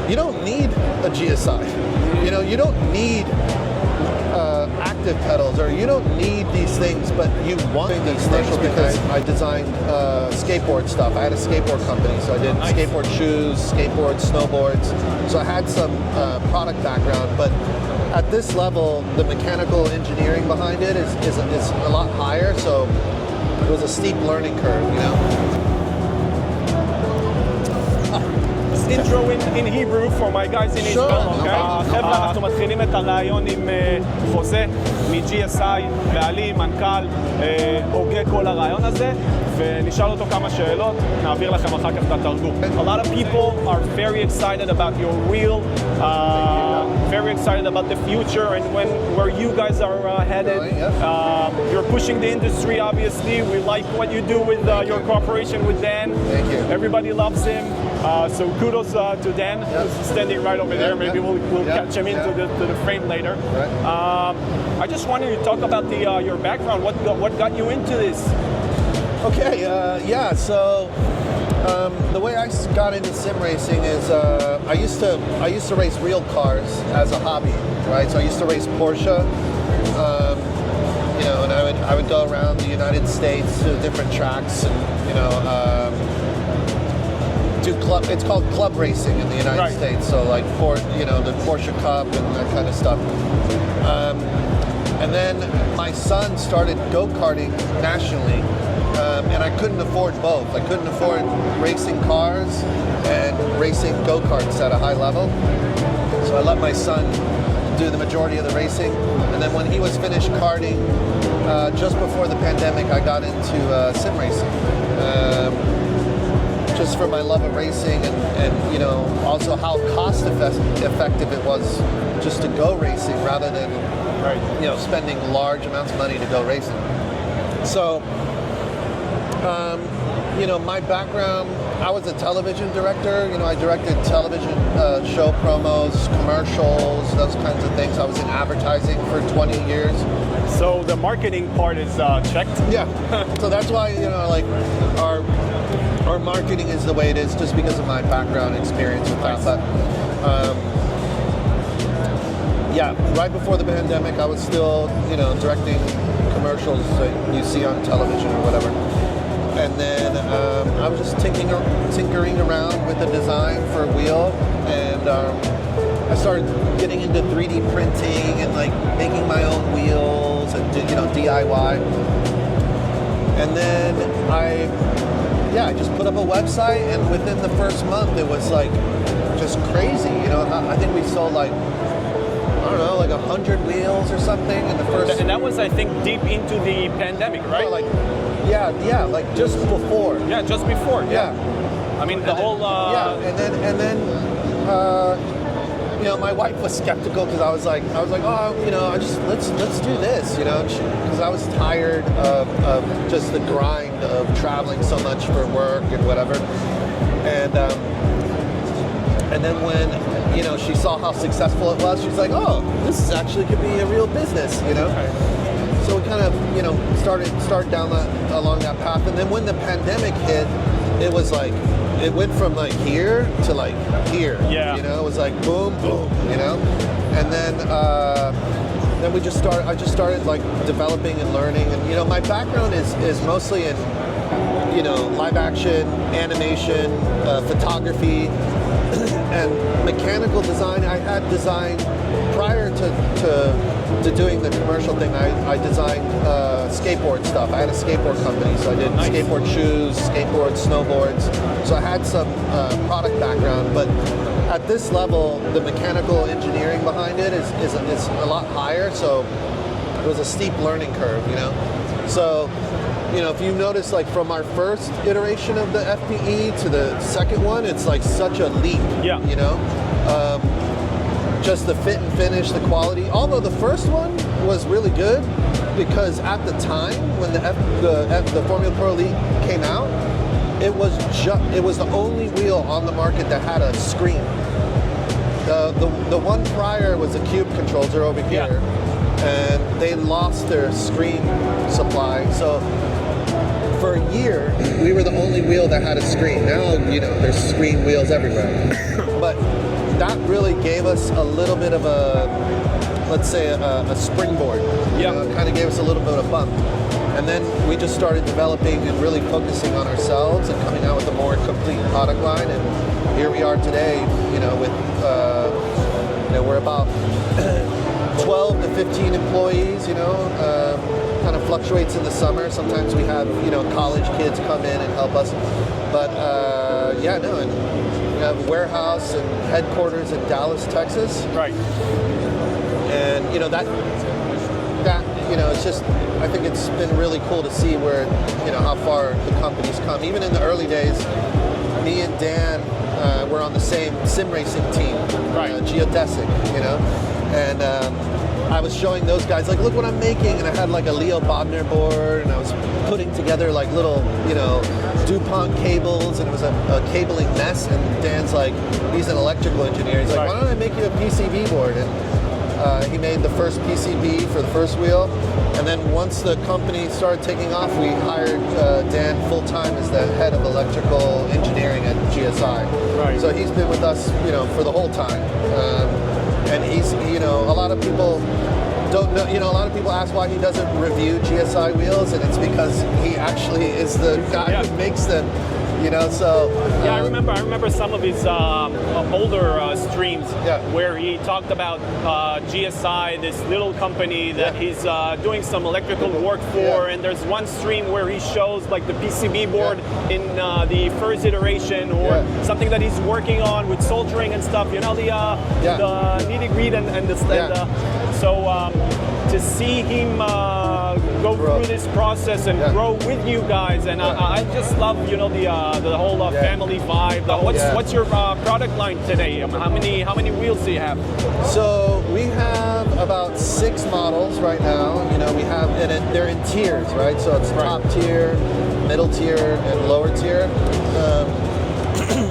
you don't need a GSI. You know, you don't need active pedals, or you don't need these things, but you want these things because I designed skateboard stuff. I had a skateboard company, so I did skateboard shoes, skateboards, snowboards. So I had some product background, but at this level, the mechanical engineering behind it is a lot higher, so it was a steep learning curve, you know? Intro in Hebrew for my guys in Israel, okay? חבר'ה, אנחנו מתחילים את הרעיון עם חוזה מ-GSI, בעלים, מנכ"ל, הוגה כל הרעיון הזה, ונשאל אותו כמה שאלות, נעביר לכם אחר כך את התרגום. A lot of people are very excited about your wheel, very excited about the future and where you guys are headed. You're pushing the industry, obviously. We like what you do with your cooperation with Dan. Thank you. Everybody loves him. So kudos to Dan, who's standing right over there. Maybe we'll catch him into the frame later. I just wanted to talk about your background. What got you into this? Okay, so the way I got into sim racing is I used to race real cars as a hobby, right? So I used to race Porsche, you know, and I would go around the United States to different tracks, and you know, do club. It's called club racing in the United States. So like you know, the Porsche Cup and that kind of stuff. And then my son started go-karting nationally. And I couldn't afford both. I couldn't afford racing cars and racing go-karts at a high level. So I let my son do the majority of the racing. And then when he was finished karting, just before the pandemic, I got into sim racing. Just for my love of racing and you know, also how cost effective it was just to go racing rather than you know, spending large amounts of money to go racing. So you know, my background, I was a television director. You know, I directed television show promos, commercials, those kinds of things. I was in advertising for 20 years. So the marketing part is checked? Yeah. So that's why, you know, like our marketing is the way it is just because of my background experience with that. But yeah, right before the pandemic, I was still, you know, directing commercials that you see on television or whatever. And then I was just tinkering around with the design for a wheel, and I started getting into 3D printing and like making my own wheels and you know, DIY. And then I just put up a website, and within the first month it was like just crazy. You know, I think we sold like, I don't know, like 100 wheels or something in the first. And that was, I think, deep into the pandemic, right? Oh, like, yeah, like just before. Yeah, just before. Yeah. I mean, the whole. Yeah, and then, you know, my wife was skeptical because I was like, oh, you know, let's do this, you know, because I was tired of just the grind of traveling so much for work and whatever, and then when, you know, she saw how successful it was, she's like, oh, this is actually could be a real business, you know. So we kind of, you know, started along that path, and then when the pandemic hit, it was like it went from like here to like here. Yeah. You know, it was like boom, boom. You know, and then I just started like developing and learning, and you know, my background is mostly in, you know, live action, animation, photography, and mechanical design. I had designed prior to doing the commercial thing. I designed skateboard stuff. I had a skateboard company, so I did skateboard shoes, skateboards, snowboards. So I had some product background, but at this level, the mechanical engineering behind it is a lot higher. So it was a steep learning curve, you know. So, you know, if you notice, like from our first iteration of the FPE to the second one, it's like such a leap. Yeah. You know. Just the fit and finish, the quality. Although the first one was really good, because at the time when the Formula Pro Elite came out, it was the only wheel on the market that had a screen. The one prior was the Cube controls are over here, and they lost their screen supply. So for a year, we were the only wheel that had a screen. Now, you know, there's screen wheels everywhere. But that really gave us a little bit of a, let's say, a springboard. Yeah. It kind of gave us a little bit of a bump. And then we just started developing and really focusing on ourselves and coming out with a more complete product line. And here we are today, you know, with, you know, we're about 12 to 15 employees, you know, kind of fluctuates in the summer. Sometimes we have, you know, college kids come in and help us. But yeah, no, and we have a warehouse and headquarters in Dallas, Texas. Right. And, you know, that, you know, it's just, I think it's been really cool to see where, you know, how far the company's come. Even in the early days, me and Dan were on the same sim racing team, right. Geodesic, you know, and I was showing those guys, like, look what I'm making, and I had like a Leo Bodner board, and I was putting together like little, you know, DuPont cables, and it was a cabling mess, and Dan's like, he's an electrical engineer, he's like, right. why don't I make you a PCB board? And he made the first PCB for the first wheel, and then once the company started taking off, we hired Dan full-time as the head of electrical engineering at GSI. Right. So he's been with us, you know, for the whole time. And he's, you know, a lot of people don't know, you know, a lot of people ask why he doesn't review GSI wheels, and it's because he actually is the guy who makes them. You know, so yeah, I remember some of his older streams where he talked about GSI, this little company that he's doing some electrical work for, and there's one stream where he shows like the PCB board in the first iteration, or something that he's working on with soldering and stuff. You know, the nitty-gritty and the so to see him go through this process and grow with you guys, and I just love, you know, the whole family vibe. What's your product line today? How many wheels do you have? So we have about 6 models right now. You know, we have, and they're in tiers, right? So it's top tier, middle tier, and lower tier.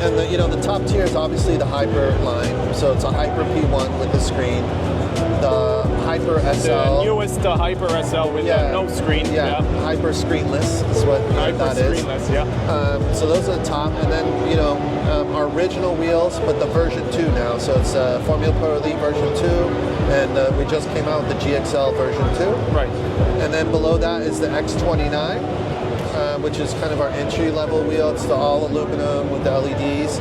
And the, you know, the top tier is obviously the Hyper line. So it's a Hyper P1 with the screen. The Hyper SL. The newest Hyper SL with no screen. Hyper screenless is what that is. Screenless, yeah. So those are the top, and then, you know, our original wheels, but the version 2 now. So it's Formula Pro Elite version 2, and we just came out with the GXL version 2. Right. And then below that is the X29, which is kind of our entry level wheel. It's the all aluminum with the LEDs.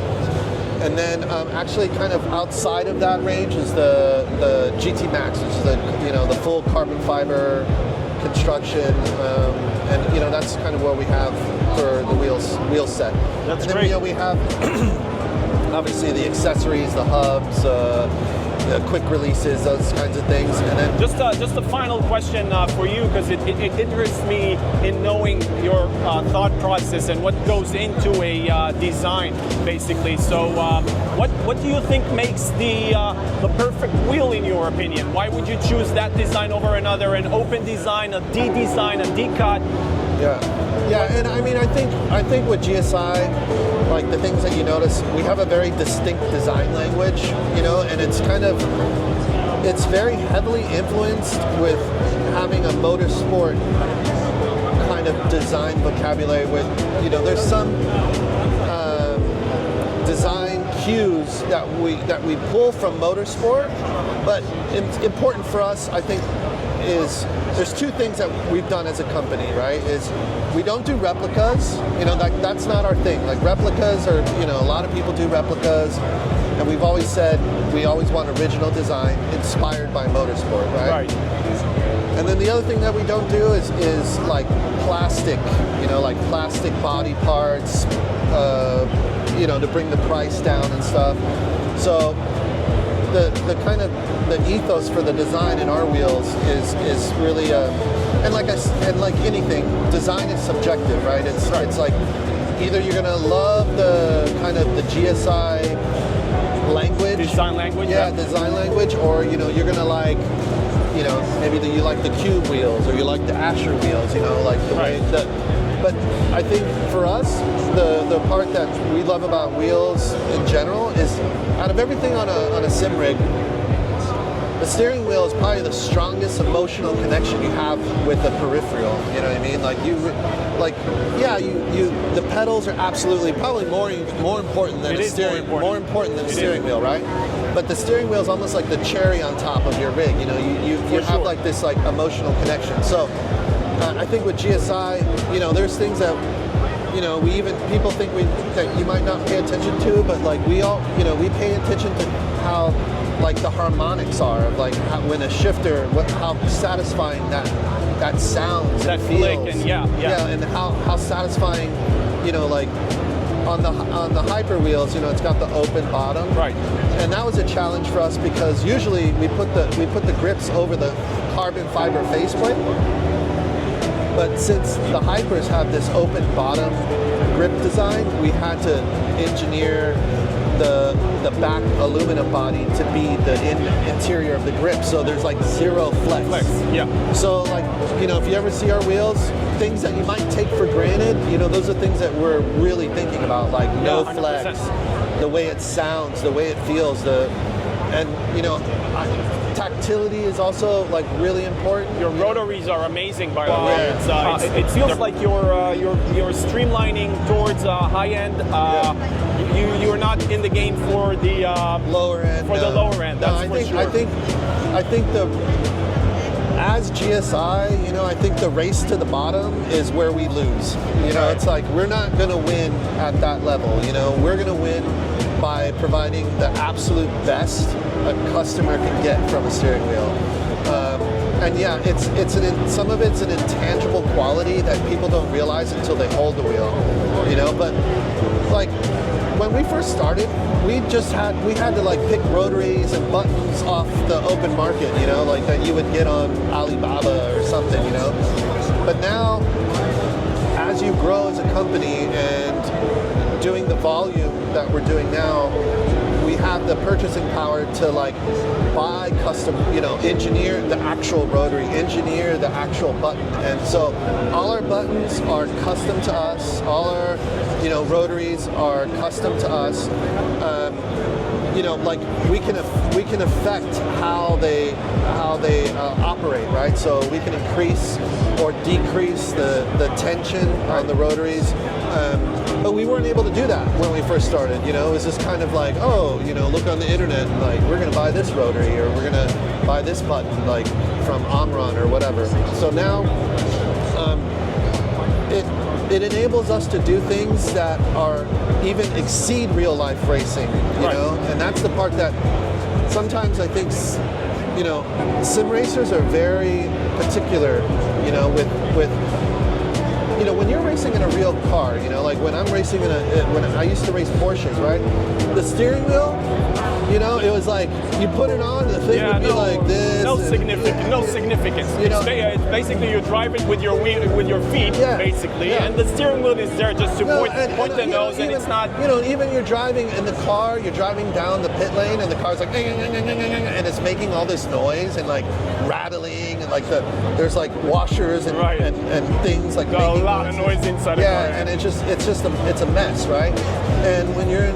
And then actually kind of outside of that range is the GT Max, which is the full carbon fiber construction, and you know, that's kind of what we have for the wheel set. That's and then, great. You know, we have obviously the accessories, the hubs, quick releases, those kinds of things. And then just a final question for you, because it interests me in knowing your thought process and what goes into a design, basically. So what do you think makes the perfect wheel in your opinion? Why would you choose that design over another, an open design, a D design, a D cut? Yeah, and I mean, I think with GSI, like the things that you notice, we have a very distinct design language, you know, and it's very heavily influenced with having a motorsport kind of design vocabulary with, you know, there's some design cues that we pull from motorsport, but important for us, I think, is there's 2 things that we've done as a company, right? Is we don't do replicas, you know, that's not our thing. Like replicas are, you know, a lot of people do replicas, and we've always said we always want original design inspired by motorsport, right? And then the other thing that we don't do is like plastic, you know, like plastic body parts, you know, to bring the price down and stuff. So the kind of the ethos for the design in our wheels is really and like anything, design is subjective, right? It's like either you're gonna love the kind of the GSI language, design language, design language, or you know, you're gonna like, you know, maybe you like the Cube wheels, or you like the Asher wheels, you know, like the way that. But I think for us, the part that we love about wheels in general is, out of everything on a sim rig, the steering wheel is probably the strongest emotional connection you have with the peripheral. You know what I mean? The pedals are absolutely probably more important than more important than the steering wheel, right? But the steering wheel is almost like the cherry on top of your rig. You know, you have like this like emotional connection. So I think with GSI, you know, there's things that, you know, people think that you might not pay attention to, but like we pay attention to how like the harmonics are of like when a shifter, how satisfying that sounds that and feels. click and and how satisfying, you know, like on the hyper wheels, you know, it's got the open bottom, right? And that was a challenge for us because usually we put the grips over the carbon fiber faceplate. But since the Hypers have this open bottom grip design, we had to engineer the back aluminum body to be the interior of the grip. So there's like zero flex. Yeah. So like, you know, if you ever see our wheels, things that you might take for granted, you know, those are things that we're really thinking about, like no 100%. flex, the way it sounds, the way it feels, and you know, tactility is also like really important. Your rotaries are amazing, by the way. It feels like you're streamlining towards high end. You're not in the game for the lower end. For the lower end, that's for sure. I think as GSI, you know, I think the race to the bottom is where we lose. You know, it's like we're not going to win at that level. You know, we're going to win by providing the absolute best a customer can get from a steering wheel. And yeah, some of it's an intangible quality that people don't realize until they hold the wheel. You know, but like when we first started, we had to like pick rotaries and buttons off the open market, you know, like that you would get on Alibaba or something, you know. But now, as you grow as a company and doing the volume that we're doing now, we have the purchasing power to like buy custom, you know, engineer the actual rotary, engineer the actual button. And so all our buttons are custom to us. All our, you know, rotaries are custom to us. You know, like we can affect how they operate, right? So we can increase or decrease the tension on the rotaries. But we weren't able to do that when we first started. You know, it was just kind of like, oh, you know, look on the internet and like we're gonna buy this rotary or we're gonna buy this button like from Omron or whatever. So now it enables us to do things that are even exceed real life racing, you know, and that's the part that sometimes I think, you know, sim racers are very particular, you know, with you know, when you're racing in a real car, you know, like when I'm racing when I used to race Porsches, right? The steering wheel, you know, it was like you put it on, the thing would be like this. No significance. You know, it's basically you drive it with your wheel, with your feet, basically, and the steering wheel is there just to point the nose, and it's not. You know, even you're driving in the car, you're driving down the pit lane, and the car's like, and it's making all this noise and like rattling, and like there's like washers and things like making a lot of noise inside the car. And it's a mess, right? And when you're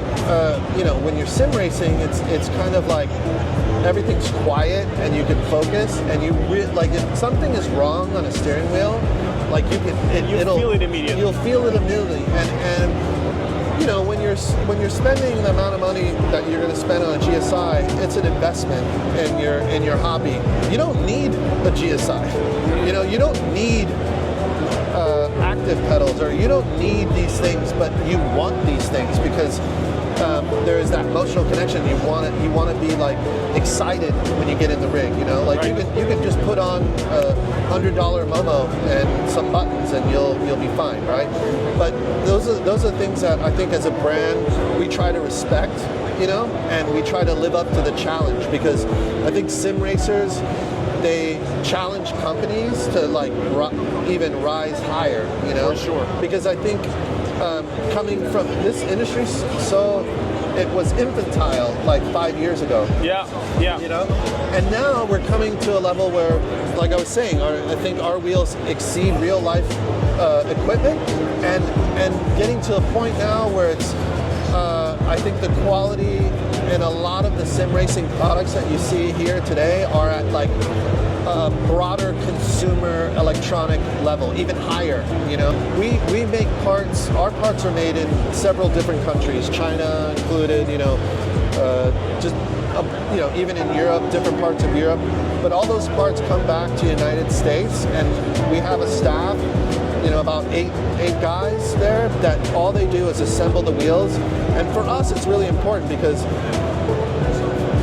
you know, when you're sim racing, it's kind of like everything's quiet and you can focus, and like if something is wrong on a steering wheel, like you'll feel it immediately. You'll feel it immediately, and you know, when you're spending the amount of money that you're going to spend on a GSI, it's an investment in your hobby. You don't need a GSI. You know, you don't need active pedals, or you don't need these things, but you want these things because there is that emotional connection. You want to be like excited when you get in the rig. You know, like you can just put on a $100 Momo and some buttons, and you'll be fine, right? But those are things that I think as a brand we try to respect, you know, and we try to live up to the challenge, because I think sim racers, they challenge companies to like even rise higher, you know. For sure. Because I think coming from this industry, so it was infantile like 5 years ago. Yeah. You know, and now we're coming to a level where, like I was saying, I think our wheels exceed real life equipment, and getting to a point now where it's I think the quality and a lot of the sim racing products that you see here today are at like a broader consumer electronic level, even higher. You know, we make parts. Our parts are made in several different countries, China included. You know, you know, even in Europe, different parts of Europe. But all those parts come back to the United States, and we have a staff, you know, about eight guys there that all they do is assemble the wheels. And for us, it's really important because,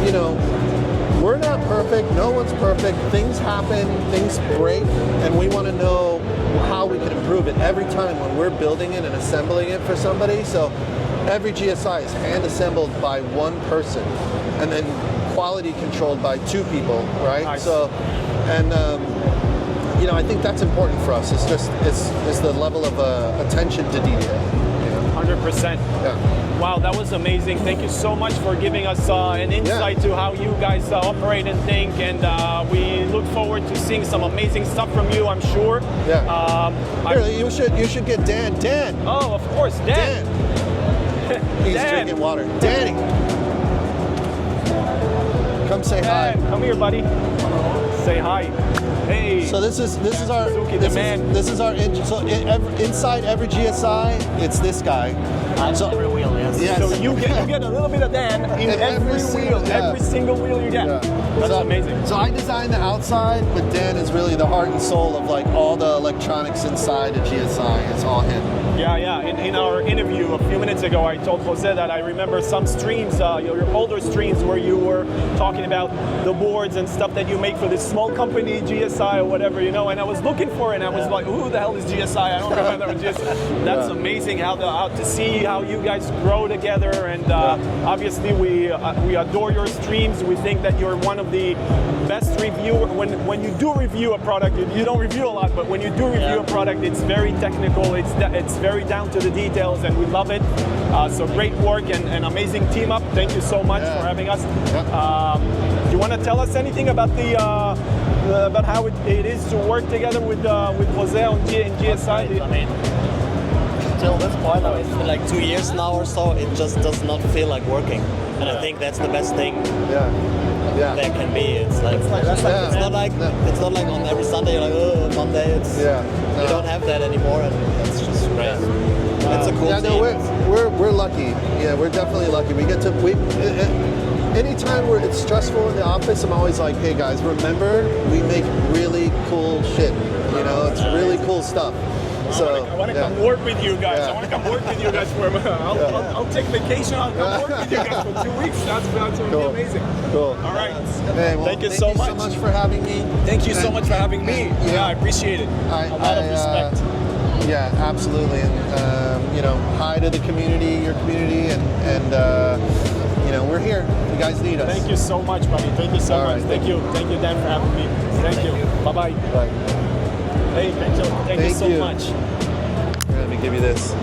you know, we're not perfect. No one's perfect. Things happen, things break, and we want to know how we can improve it every time when we're building it and assembling it for somebody. So every GSI is hand assembled by one person, and then quality controlled by two people, right? Nice. So, and you know, I think that's important for us. It's just it's the level of attention to detail. You know? 100%. Yeah. Wow, that was amazing. Thank you so much for giving us an insight to how you guys operate and think, and we look forward to seeing some amazing stuff from you, I'm sure. Yeah. Here, you should get Dan. Dan. Oh, of course, Dan. He's Dan. drinking water. Danny. Come say hi. Dan, come here, buddy. Say hi. Hey. So this is our Suzuki, the man. This is our engine. So inside every GSI, it's this guy. So every wheel, yes. So you get a little bit of Dan in every wheel, every single wheel you get. Yeah. That's amazing. So I designed the outside, but Dan is really the heart and soul of like all the electronics inside a GSI. It's all him. Yeah. In our interview a few minutes ago, I told Jose that I remember some streams, your older streams, where you were talking about the boards and stuff that you make for this small company, GSI or whatever, you know. And I was looking for it, and I was like, who the hell is GSI? I don't remember GSI. That's amazing how to see how you guys grow together. And obviously, we adore your streams. We think that you're one of the best reviewers. When you do review a product, you don't review a lot, but when you do review a product, it's very technical. It's very down to the details, and we love it. So great work and amazing team up. Thank you so much for having us. Do you want to tell us anything about about how it is to work together with Jose in GSI? I mean, till this point, I mean, it's been like 2 years now or so. It just does not feel like working, and I think that's the best thing there can be. It's like it's not like on every Sunday you're like, oh, Monday. You don't have that anymore, and it's just great. It's a cool team. No, we're lucky. Yeah, we're definitely lucky. We get to anytime where it's stressful in the office, I'm always like, hey guys, remember, we make really cool shit. You know, it's really cool stuff. So I want to come work with you guys. I want to come work with you guys for a minute. I'll take vacation. I'll come work with you guys for 2 weeks. That's going to be amazing. Cool. All right. Hey, well, thank you so much for having me. Thank you so much for having me. Yeah, I appreciate it. A lot of respect. Yeah, absolutely. And you know, hi to the community, your community, and you know, we're here. You guys need us. Thank you so much, buddy. Thank you so much. Thank you, Dan, for having me. Thank you. Bye-bye. Bye. Hey, thank you so much. Let me give you this.